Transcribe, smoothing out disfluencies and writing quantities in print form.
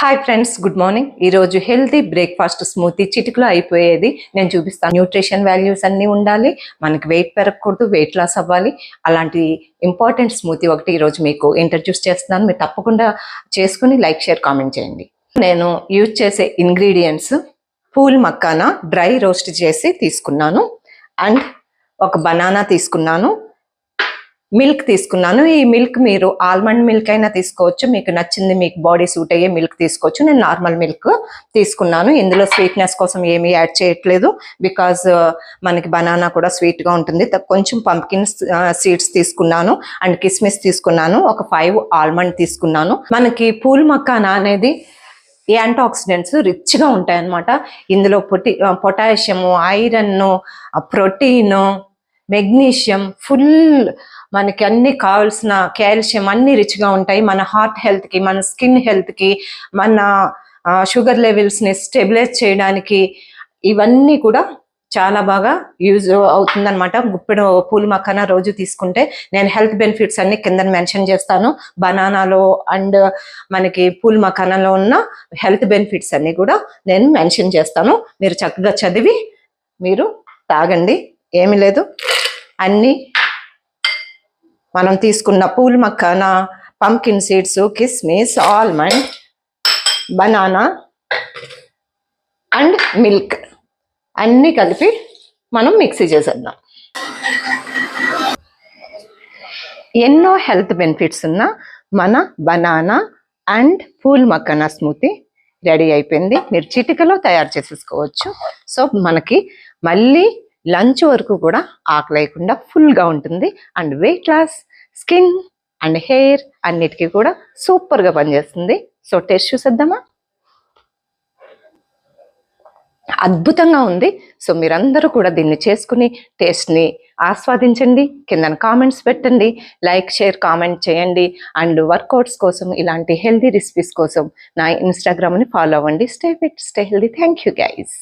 Hi friends, good morning. ఈరోజు healthy breakfast smoothie చిటికలో అయిపోయేది నేను చూపిస్తాను. న్యూట్రిషన్ వాల్యూస్ అన్నీ ఉండాలి, మనకి వెయిట్ పెరగకూడదు, వెయిట్ లాస్ అవ్వాలి. అలాంటి ఇంపార్టెంట్ స్మూతీ ఒకటి ఈరోజు మీకు ఇంట్రడ్యూస్ చేస్తున్నాను. మీరు తప్పకుండా చేసుకుని లైక్, షేర్, కామెంట్ చేయండి. నేను యూజ్ చేసే ingredients pool makhana dry roast చేసి తీసుకున్నాను, అండ్ ఒక బనానా తీసుకున్నాను, మిల్క్ తీసుకున్నాను. ఈ మిల్క్ మీరు ఆల్మండ్ మిల్క్ అయినా తీసుకోవచ్చు, మీకు నచ్చింది, మీకు బాడీ సూట్ అయ్యే మిల్క్ తీసుకోవచ్చు. నేను నార్మల్ మిల్క్ తీసుకున్నాను. ఇందులో స్వీట్నెస్ కోసం ఏమీ యాడ్ చేయట్లేదు, బికాజ్ మనకి బనానా కూడా స్వీట్గా ఉంటుంది. కొంచెం పంప్కిన్ సీడ్స్ తీసుకున్నాను, అండ్ కిస్మిస్ తీసుకున్నాను, ఒక 5 ఆల్మండ్ తీసుకున్నాను. మనకి పూల్ మక్కానా అనేది యాంటీ ఆక్సిడెంట్స్ రిచ్గా ఉంటాయన్నమాట. ఇందులో potassium, iron, protein, magnesium, full మనకి అన్ని కావాల్సిన కాల్షియం అన్ని రిచ్గా ఉంటాయి. మన హార్ట్ హెల్త్కి, మన స్కిన్ హెల్త్కి, మన షుగర్ లెవెల్స్ని స్టెబిలైజ్ చేయడానికి ఇవన్నీ కూడా చాలా బాగా యూజ్ అవుతుందన్నమాట. గుప్పెడు పూల్ మక్కానా రోజు తీసుకుంటే నేను హెల్త్ బెనిఫిట్స్ అన్ని కింద మెన్షన్ చేస్తాను. బనానాలో అండ్ మనకి పూల్ మక్కానాలో ఉన్న హెల్త్ బెనిఫిట్స్ అన్ని కూడా నేను మెన్షన్ చేస్తాను. మీరు చక్కగా చదివి మీరు తాగండి, ఏమీ లేదు. అన్నీ మనం తీసుకున్న పూల్ మక్కానా, పంప్కిన్ సీడ్స్, కిస్మిస్, ఆల్మండ్, బనానా అండ్ మిల్క్ అన్నీ కలిపి మనం మిక్సీ చేసేద్దాం. ఎన్నో హెల్త్ బెనిఫిట్స్ ఉన్న మన banana and pool makhana smoothie ready అయిపోయింది. మీరు చిటికలో తయారు చేసేసుకోవచ్చు. సో మనకి మళ్ళీ లంచ్ వరకు కూడా ఆకలి లేకుండా ఫుల్గా ఉంటుంది, and weight loss, skin and hair అన్నిటికీ కూడా సూపర్గా పనిచేస్తుంది. సో టేస్ట్ చూసేద్దామా? అద్భుతంగా ఉంది. సో మీరందరూ కూడా దీన్ని చేసుకుని టేస్ట్ని ఆస్వాదించండి. కింద కామెంట్స్ పెట్టండి, లైక్, షేర్, కామెంట్ చేయండి. అండ్ వర్కౌట్స్ కోసం, ఇలాంటి హెల్తీ రెసిపీస్ కోసం నా ఇన్స్టాగ్రామ్ని ఫాలో అవ్వండి. Stay fit, stay healthy. Thank you guys.